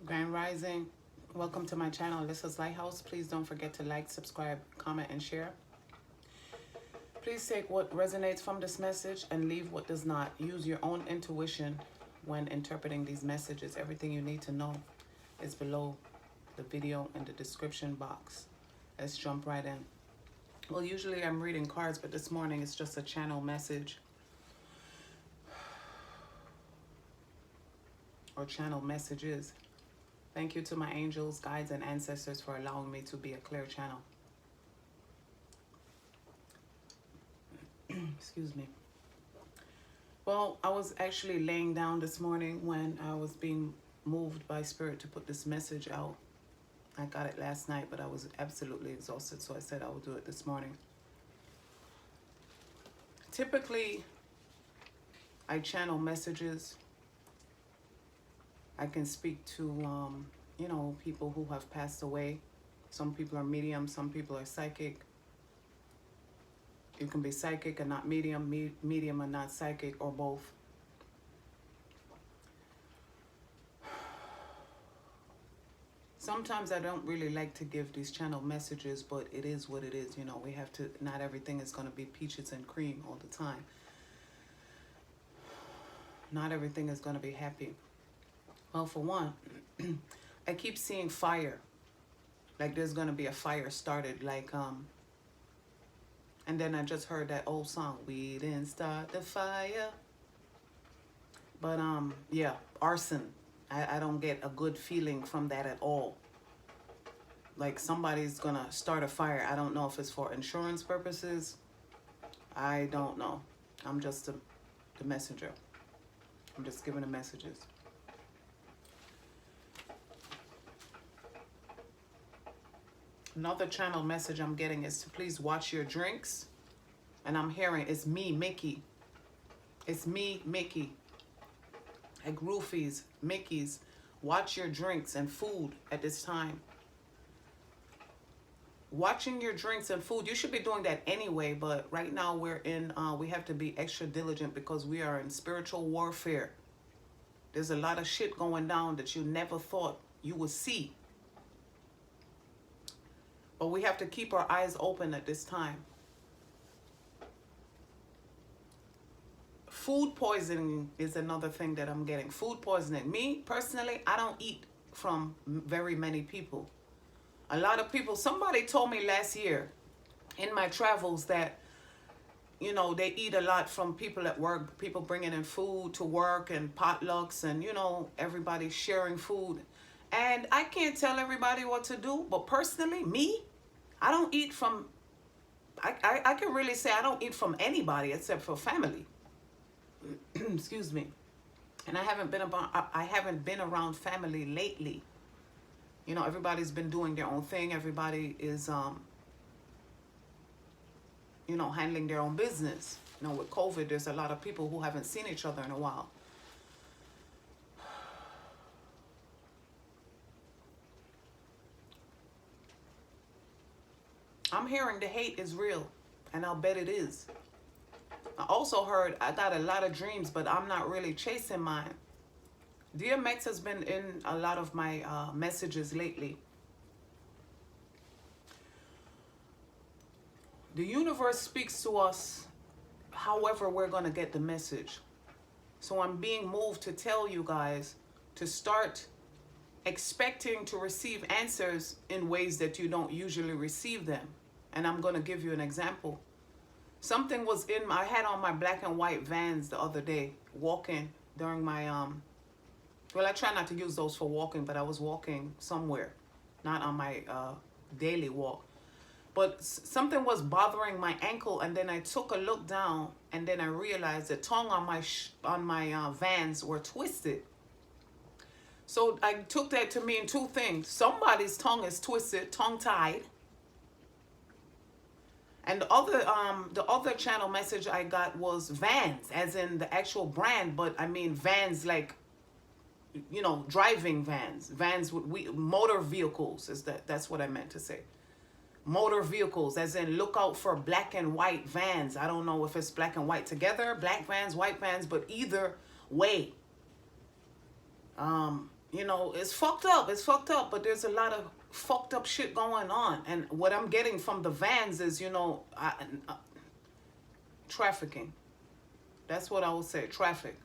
Grand Rising. Welcome to my channel, 𝂀LISSA'S Lighthouse. Please don't forget to like, subscribe, comment, and share. Please take what resonates from this message and leave what does not. Use your own intuition when interpreting these messages. Everything you need to know is below the video in the description box. Let's jump right in. Well, usually I'm reading cards, but this morning it's just a channel message or channel messages. Thank you to my angels, guides, and ancestors for allowing me to be a clear channel. Excuse me. Well, I was actually laying down this morning when I was being moved by spirit to put this message out. I got it last night, but I was absolutely exhausted, so I said I would do it this morning. Typically, I channel messages. I can speak to, you know, people who have passed away. Some people are medium, some people are psychic. You can be psychic and not medium, medium and not psychic, or both. Sometimes I don't really like to give these channel messages, but it is what it is. You know, we have to, not everything is going to be peaches and cream all the time. Not everything is going to be happy. Well, for one, I keep seeing fire. Like there's going to be a fire started. Like, and then I just heard that old song, we didn't start the fire. But, yeah, arson. I don't get a good feeling from that at all. Like somebody's going to start a fire. I don't know if it's for insurance purposes. I don't know. I'm just the messenger. I'm just giving the messages. Another channel message I'm getting is to please watch your drinks. And I'm hearing it's me, Mickey. It's me, Mickey. Like roofies, Mickeys. Watch your drinks and food at this time. Watching your drinks and food. You should be doing that anyway. But right now we're in, we have to be extra diligent because we are in spiritual warfare. There's a lot of shit going down that you never thought you would see. But we have to keep our eyes open at this time. Food poisoning is another thing that I'm getting. Food poisoning. Me, personally, I don't eat from very many people. A lot of people, somebody told me last year in my travels that, you know, they eat a lot from people at work, people bringing in food to work and potlucks and, you know, everybody sharing food. And I can't tell everybody what to do, but personally, me, I don't eat from, I can really say I don't eat from anybody except for family. Excuse me. And I haven't been around family lately. You know, everybody's been doing their own thing. Everybody is, you know, handling their own business. You know, with COVID, there's a lot of people who haven't seen each other in a while. I'm hearing the hate is real, and I'll bet it is. I also heard I got a lot of dreams, but I'm not really chasing mine. DMX has been in a lot of my messages lately. The universe speaks to us however we're going to get the message. So I'm being moved to tell you guys to start expecting to receive answers in ways that you don't usually receive them. And I'm going to give you an example. Something was in I had on my black and white Vans the other day, walking during my, well, I try not to use those for walking, but I was walking somewhere, not on my daily walk. But something was bothering my ankle, and then I took a look down, and then I realized the tongue on my Vans were twisted. So I took that to mean two things. Somebody's tongue is twisted, tongue-tied. And the other channel message I got was Vans, as in the actual brand, but I mean Vans like, you know, driving vans. Vans with motor vehicles, that's what I meant to say. Motor vehicles, as in look out for black and white vans. I don't know if it's black and white together, black vans, white vans, but either way. You know, it's fucked up. It's fucked up, but there's a lot of fucked up shit going on. And what I'm getting from the vans is, you know, trafficking. That's what I would say, traffic.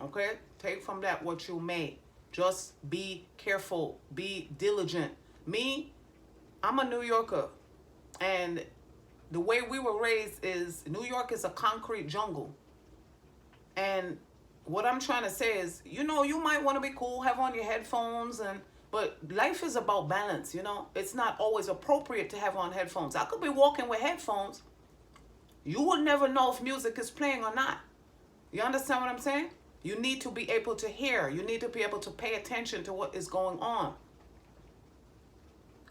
Okay? Take from that what you may. Just be careful. Be diligent. Me, I'm a New Yorker. And the way we were raised is New York is a concrete jungle. And what I'm trying to say is, you know, you might want to be cool, have on your headphones, but life is about balance, you know. It's not always appropriate to have on headphones. I could be walking with headphones. You would never know if music is playing or not. You understand what I'm saying? You need to be able to hear. You need to be able to pay attention to what is going on.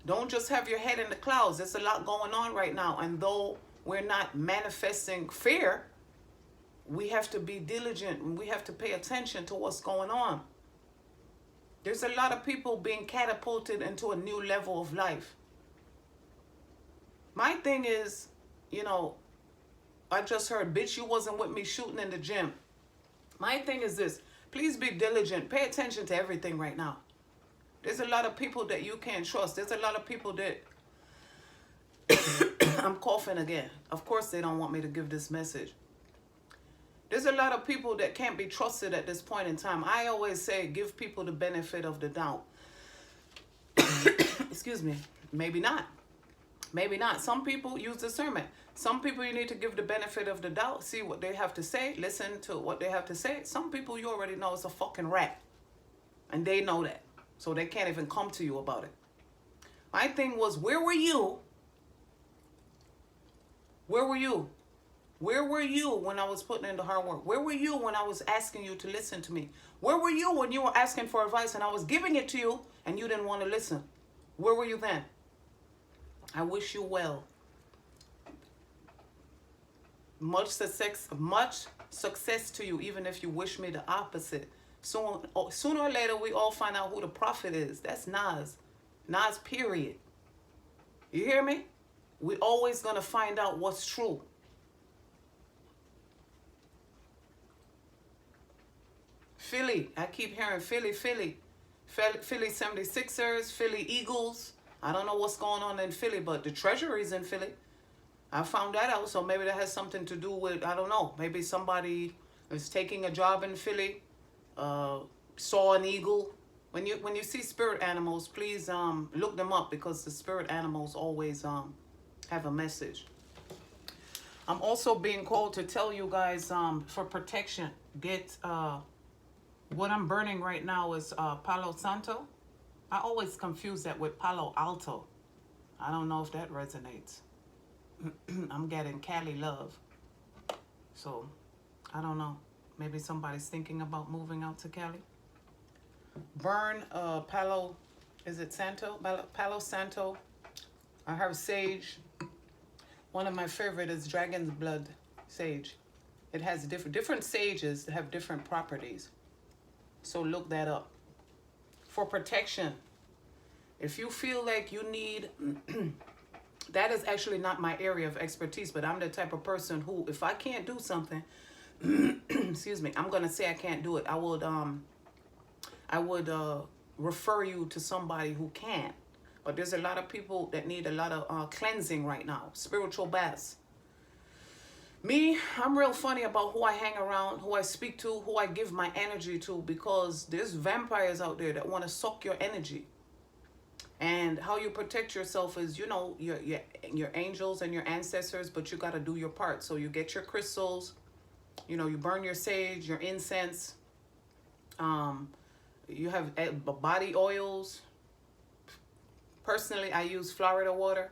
Don't just have your head in the clouds. There's a lot going on right now. And though we're not manifesting fear, we have to be diligent and we have to pay attention to what's going on. There's a lot of people being catapulted into a new level of life. My thing is, you know, I just heard, bitch, you wasn't with me shooting in the gym. My thing is this. Please be diligent. Pay attention to everything right now. There's a lot of people that you can't trust. There's a lot of people that... I'm coughing again. Of course they don't want me to give this message. There's a lot of people that can't be trusted at this point in time. I always say give people the benefit of the doubt. Excuse me. Maybe not. Maybe not. Some people use discernment. Some people you need to give the benefit of the doubt. See what they have to say. Listen to what they have to say. Some people you already know is a fucking rat. And they know that. So they can't even come to you about it. My thing was, where were you? Where were you? Where were you when I was putting in the hard work? Where were you when I was asking you to listen to me? Where were you when you were asking for advice and I was giving it to you and you didn't want to listen? Where were you then? I wish you well. Much success to you, even if you wish me the opposite. Sooner or later, we all find out who the prophet is. That's Nas. Nas, period. You hear me? We're always going to find out what's true. Philly. I keep hearing Philly. Philly 76ers, Philly Eagles. I don't know what's going on in Philly, but the Treasury's in Philly. I found that out, so maybe that has something to do with, I don't know, maybe somebody is taking a job in Philly, saw an eagle. When you see spirit animals, please look them up because the spirit animals always have a message. I'm also being called to tell you guys for protection, get what I'm burning right now is Palo Santo. I always confuse that with Palo Alto. I don't know if that resonates. I'm getting Cali love. So, I don't know. Maybe somebody's thinking about moving out to Cali. Burn Palo, is it Santo? Palo Santo. I have sage. One of my favorite is Dragon's Blood sage. It has different sages that have different properties. So look that up. For protection, if you feel like you need, that is actually not my area of expertise, but I'm the type of person who, if I can't do something, excuse me, I'm going to say I can't do it. I would refer you to somebody who can. But there's a lot of people that need a lot of cleansing right now, spiritual baths. Me, I'm real funny about who I hang around, who I speak to, who I give my energy to, because there's vampires out there that want to suck your energy. And how you protect yourself is, you know, your angels and your ancestors, but you got to do your part. So you get your crystals, you know, you burn your sage, your incense. You have body oils. Personally, I use Florida water.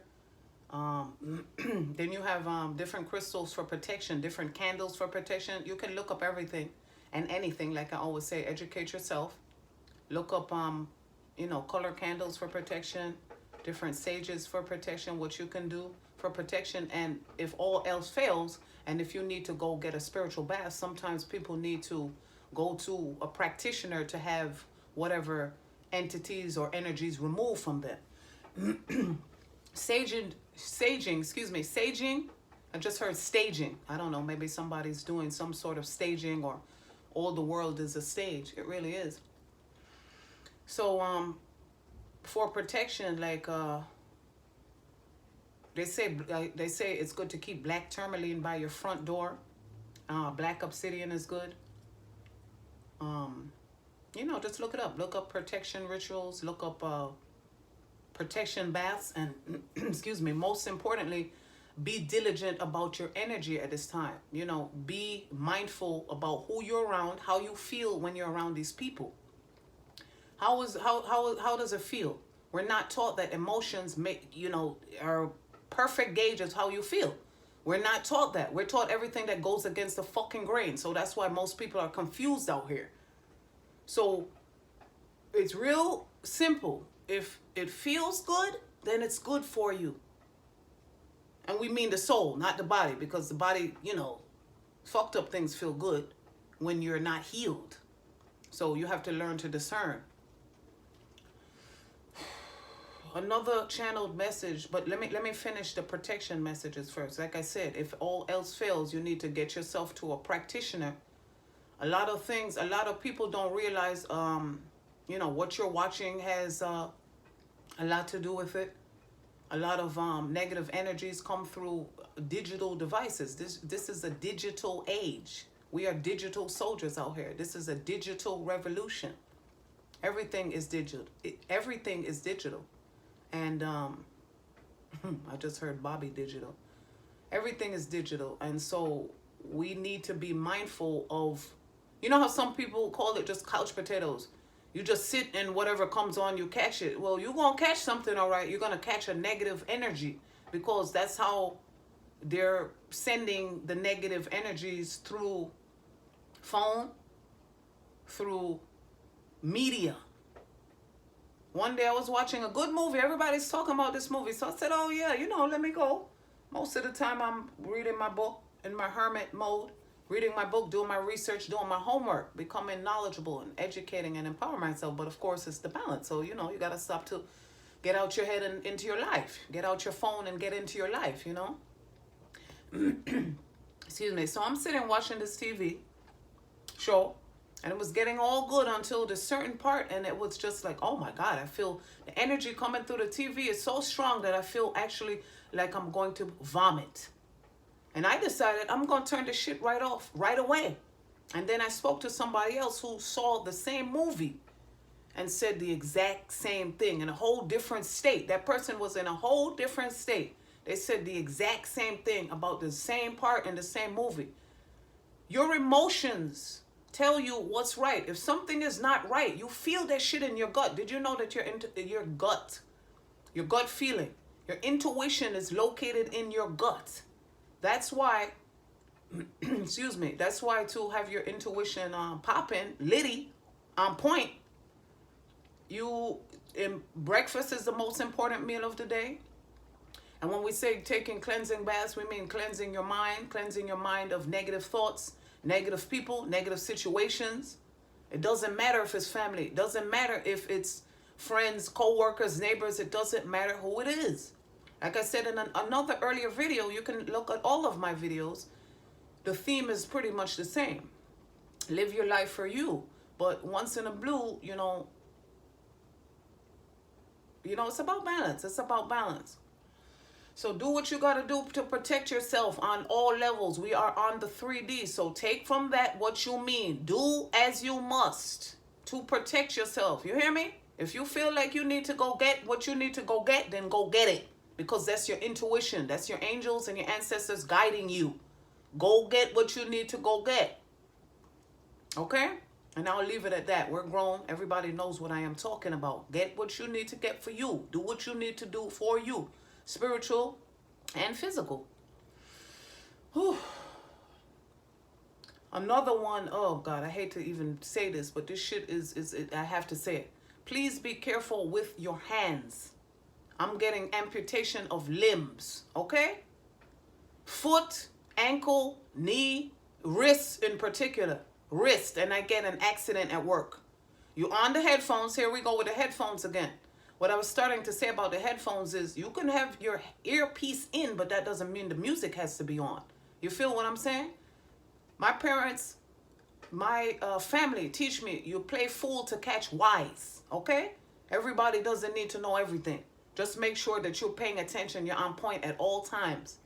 Then you have different crystals for protection, different candles for protection. You can look up everything and anything. Like I always say, educate yourself. Look up, you know, color candles for protection, different sages for protection, what you can do for protection. And if all else fails, and if you need to go get a spiritual bath, sometimes people need to go to a practitioner to have whatever entities or energies removed from them. Saging, I just heard staging. I don't know, maybe somebody's doing some sort of staging or All the world is a stage. It really is. So for protection, like they say it's good to keep black tourmaline by your front door. Black obsidian is good. You know, just look it up. Look up protection rituals. Look up protection baths, and excuse me, most importantly, be diligent about your energy at this time. You know, be mindful about who you're around, how you feel when you're around these people. How does it feel? We're not taught that emotions are perfect gauge of how you feel. We're not taught that. We're taught everything that goes against the fucking grain. So that's why most people are confused out here. So it's real simple. If it feels good, then it's good for you. And we mean the soul, not the body, because the body, fucked up things feel good when you're not healed. So you have to learn to discern. Another channeled message, but let me finish the protection messages first. Like I said, if all else fails, you need to get yourself to a practitioner. A lot of people don't realize, what you're watching has a lot to do with it. A lot of negative energies come through digital devices. This is a digital age. We are digital soldiers out here. This is a digital revolution. Everything is digital. Everything is digital. And I just heard Bobby digital. Everything is digital. And so we need to be mindful of, you know how some people call it just couch potatoes. You just sit and whatever comes on, you catch it. Well, you're going to catch something, all right. You're going to catch a negative energy because that's how they're sending the negative energies through phone, through media. One day I was watching a good movie. Everybody's talking about this movie. So I said, oh, yeah, let me go. Most of the time I'm reading my book in my hermit mode, reading my book, doing my research, doing my homework, becoming knowledgeable and educating and empowering myself. But, of course, it's the balance. So, you got to stop to get out your head and into your life. Get out your phone and get into your life, Excuse me. So I'm sitting watching this TV show. And it was getting all good until the certain part, and it was just like, oh my God, I feel the energy coming through the TV is so strong that I feel actually like I'm going to vomit. And I decided I'm going to turn this shit right off right away. And then I spoke to somebody else who saw the same movie and said the exact same thing in a whole different state. That person was in a whole different state. They said the exact same thing about the same part in the same movie. Your emotions tell you what's right. If something is not right, you feel that shit in your gut. Did you know that your gut feeling, your intuition is located in your gut? That's why, excuse me, that's why to have your intuition popping, litty, on point, breakfast is the most important meal of the day. And when we say taking cleansing baths, we mean cleansing your mind of negative thoughts, negative people, negative situations. It doesn't matter if it's family. It doesn't matter if it's friends, co-workers, neighbors. It doesn't matter who it is. Like I said in another earlier video, you can look at all of my videos. The theme is pretty much the same. Live your life for you. But once in a blue, it's about balance. It's about balance. So do what you got to do to protect yourself on all levels. We are on the 3D. So take from that what you mean. Do as you must to protect yourself. You hear me? If you feel like you need to go get what you need to go get, then go get it. Because that's your intuition. That's your angels and your ancestors guiding you. Go get what you need to go get. Okay? And I'll leave it at that. We're grown. Everybody knows what I am talking about. Get what you need to get for you. Do what you need to do for you. Spiritual and physical. Whew. Another one, oh God, I hate to even say this, but this shit I have to say it. Please be careful with your hands. I'm getting amputation of limbs, okay? Foot, ankle, knee, wrist in particular. Wrist, and I get an accident at work. You on the headphones, here we go with the headphones again. What I was starting to say about the headphones is you can have your earpiece in, but that doesn't mean the music has to be on. You feel what I'm saying? My parents My family teach me, you play fool to catch wise, okay? Everybody doesn't need to know everything. Just make sure that you're paying attention, you're on point at all times.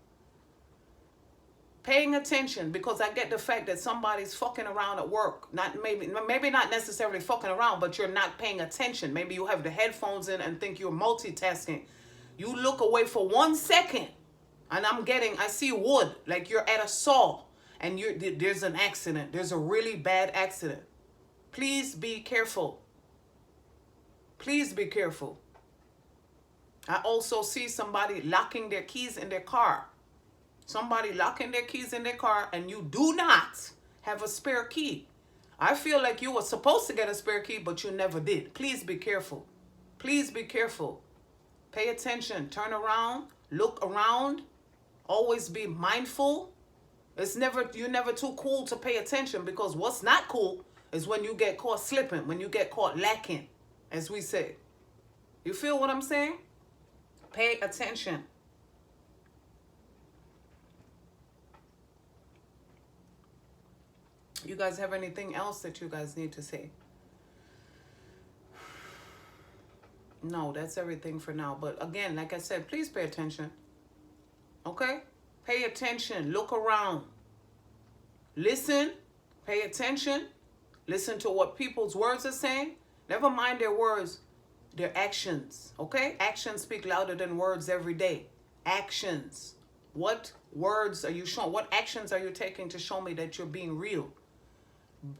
Paying attention, because I get the fact that somebody's fucking around at work. Maybe not necessarily fucking around, but you're not paying attention. Maybe you have the headphones in and think you're multitasking. You look away for 1 second, and I see wood, like you're at a saw, and there's an accident. There's a really bad accident. Please be careful. Please be careful. I also see somebody locking their keys in their car. Somebody locking their keys in their car, and you do not have a spare key. I feel like you were supposed to get a spare key, but you never did. Please be careful. Please be careful. Pay attention. Turn around. Look around. Always be mindful. You're never too cool to pay attention, because what's not cool is when you get caught slipping, when you get caught lacking, as we say. You feel what I'm saying? Pay attention. You guys have anything else that you guys need to say? No, that's everything for now. But again, like I said, please pay attention. Okay? Pay attention. Look around. Listen. Pay attention. Listen to what people's words are saying. Never mind their words, their actions. Okay? Actions speak louder than words every day. Actions. What words are you showing? What actions are you taking to show me that you're being real?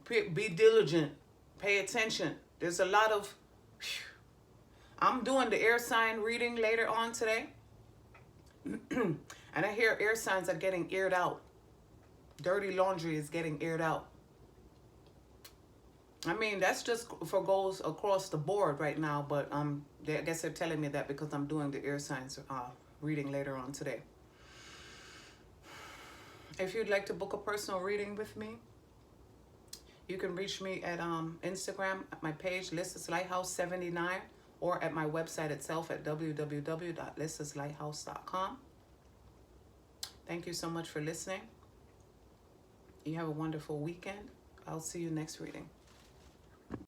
Be diligent. Pay attention. There's a lot of... I'm doing the air sign reading later on today. And I hear air signs are getting aired out. Dirty laundry is getting aired out. I mean, that's just for goes across the board right now. But I guess they're telling me that because I'm doing the air signs reading later on today. If you'd like to book a personal reading with me, you can reach me at Instagram, at my page, 𝓂LISSA'S Lighthouse 79, or at my website itself at www.𝓂LISSA'slighthouse.com. Thank you so much for listening. You have a wonderful weekend. I'll see you next reading.